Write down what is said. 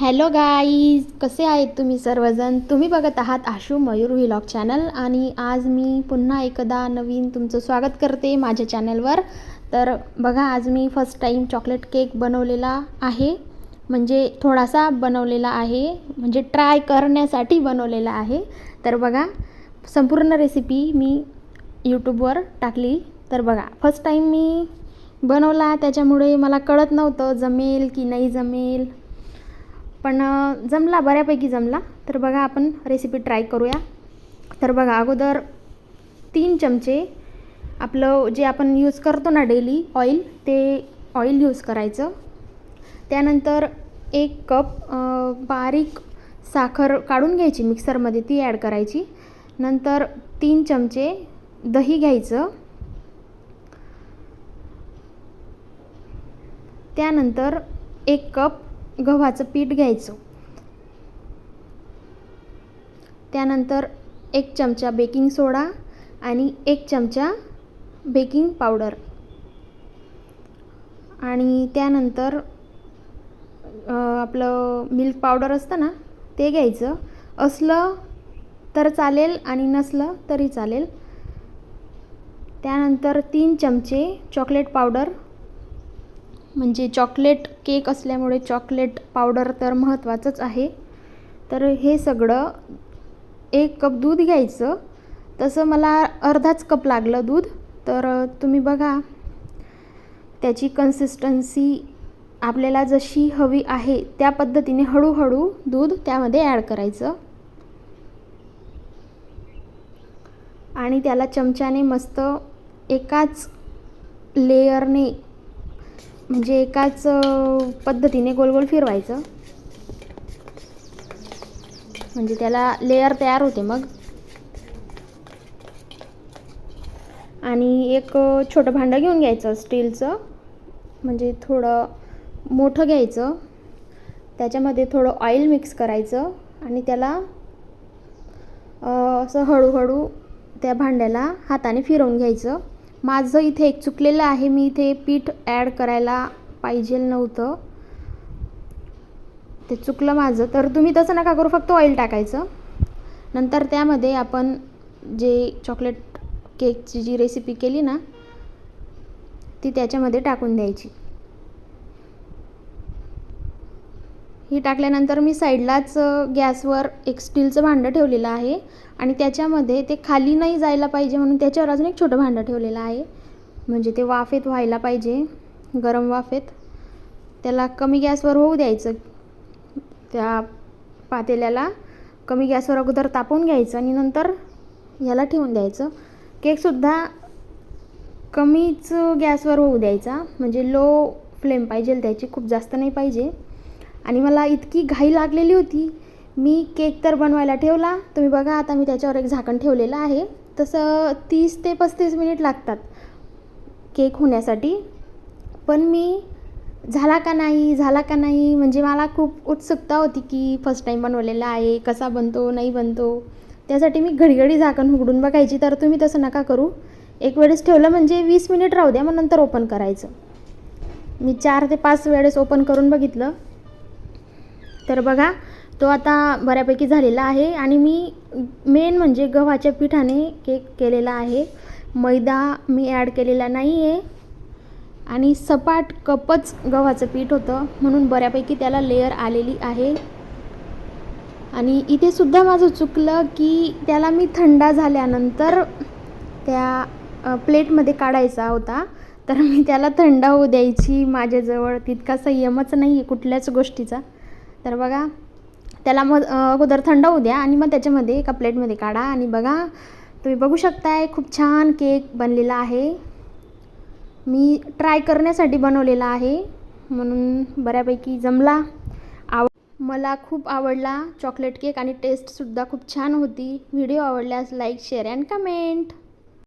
Hello guys, कसे आहेत तुम्ही सर्वजण. तुम्ही बघत आहात आशू मयूर व्लॉग चॅनल आणि आज मी पुन्हा एकदा नवीन तुमचं स्वागत करते माझ्या चॅनलवर. तर बघा, आज मी फर्स्ट टाईम चॉकलेट केक बनवलेला आहे. म्हणजे थोडासा बनवलेला आहे, म्हणजे ट्राय करण्यासाठी बनवलेला आहे. तर बघा, संपूर्ण रेसिपी मी यूट्यूबवर टाकली. तर बघा, फर्स्ट टाईम मी बनवला, त्याच्यामुळे मला कळत नव्हतं जमेल की नाही जमेल, पण जमला, बऱ्यापैकी जमला. तर बघा, आपण रेसिपी ट्राय करूया. तर बघा, अगोदर 3 चमचे आपलं जे आपण यूज करतो ना डेली ऑइल, ते ऑइल यूज करायचं. त्यानंतर 1 कप बारीक साखर काढून घ्यायची मिक्सरमध्ये, ती ॲड करायची. नंतर 3 चमचे दही घ्यायचं. त्यानंतर 1 कप गव्हाचं पीठ घ्यायचं. त्यानंतर 1 चमचा बेकिंग सोडा आणि 1 चमचा बेकिंग पावडर. आणि त्यानंतर आपलं मिल्क पावडर असतं ना, ते घ्यायचं. असलं तर चालेल आणि नसलं तरी चालेल. त्यानंतर 3 चमचे चॉकलेट पावडर, म्हणजे चॉकलेट केक असल्यामुळे चॉकलेट पावडर तर महत्त्वाचंच आहे. तर हे सगळं 1 कप दूध घ्यायचं. तसं मला अर्धाच कप लागलं दूध. तर तुम्ही बघा, त्याची कन्सिस्टन्सी आपल्याला जशी हवी आहे त्या पद्धतीने हळूहळू दूध त्यामध्ये ॲड करायचं आणि त्याला चमच्याने मस्त एकाच लेयरने, म्हणजे एकाच पद्धतीने गोल गोल फिरवायचं, म्हणजे त्याला लेयर तयार होते मग. आणि एक छोटं भांडं घेऊन घ्यायचं स्टीलचं, म्हणजे थोडं मोठं घ्यायचं. त्याच्यामध्ये थोडं ऑइल मिक्स करायचं आणि त्याला असं हळूहळू त्या भांड्याला हाताने फिरवून घ्यायचं. माझं इथे एक चुकलेलं आहे, मी इथे पीठ ॲड करायला पाहिजे नव्हतं, ते चुकलं माझं. तर तुम्ही तसं नका करू, फक्त ऑइल टाकायचं. नंतर त्यामध्ये आपण जे चॉकलेट केकची जी रेसिपी केली ना, ती त्याच्यामध्ये टाकून द्यायची. ही टाकल्यानंतर मी साईडलाच गॅसवर एक स्टीलचं भांडं ठेवलेलं आहे आणि त्याच्यामध्ये ते खाली नाही जायला पाहिजे म्हणून त्याच्यावर अजून एक छोटं भांडं ठेवलेलं आहे, म्हणजे ते वाफेत व्हायला पाहिजे, गरम वाफेत. त्याला कमी गॅसवर होऊ द्यायचं. त्या पातेल्याला कमी गॅसवर अगोदर तापवून घ्यायचं आणि नंतर याला ठेवून द्यायचं. केकसुद्धा कमीच गॅसवर होऊ द्यायचा, म्हणजे लो फ्लेम पाहिजे त्याची, खूप जास्त नाही पाहिजे. आणि मला इतकी घाई लागलेली होती, मी केक तर बनवायला ठेवला. तुम्ही बघा, आता मी त्याच्यावर एक झाकण ठेवलेलं आहे. तसं 30 ते 35 मिनिट लागतात केक होण्यासाठी. पण मी झाला का नाही, म्हणजे मला खूप उत्सुकता होती की फर्स्ट टाईम बनवलेला आहे, कसा बनतो नाही बनतो. त्यासाठी मी घडी झाकण उघडून बघायची. तर तुम्ही तसं नका करू, एक वेळेस ठेवलं म्हणजे 20 मिनिट राहू द्या, मग नंतर ओपन करायचं. मी 4 ते 5 वेळेस ओपन करून बघितलं. तर बघा, तो आता बऱ्यापैकी झालेला आहे. आणि मी मेन म्हणजे गव्हाच्या पिठाने केक केलेला आहे, मैदा मी ॲड केलेला नाही आहे. आणि सपाट कपच गव्हाचं पीठ होतं, म्हणून बऱ्यापैकी त्याला लेयर आलेली आहे. आणि इथे सुद्धा माझं चुकलं की त्याला मी थंडा झाल्यानंतर त्या प्लेटमध्ये काढायचा होता. तर मी त्याला थंड होऊ द्यायची, माझ्याजवळ तितका संयमच नाही आहे कुठल्याच गोष्टीचा. तर बघा, त्याला मग अगोदर थंड होऊ द्या आणि मग त्याच्यामध्ये एका प्लेटमध्ये काढा. आणि बघा, तुम्ही बघू शकताय, खूप छान केक बनलेला आहे. मी ट्राय करण्यासाठी बनवलेला आहे, म्हणून बऱ्यापैकी जमला. मला खूप आवडला चॉकलेट केक आणि टेस्टसुद्धा खूप छान होती. व्हिडिओ आवडल्यास लाईक, शेअर अँड कमेंट.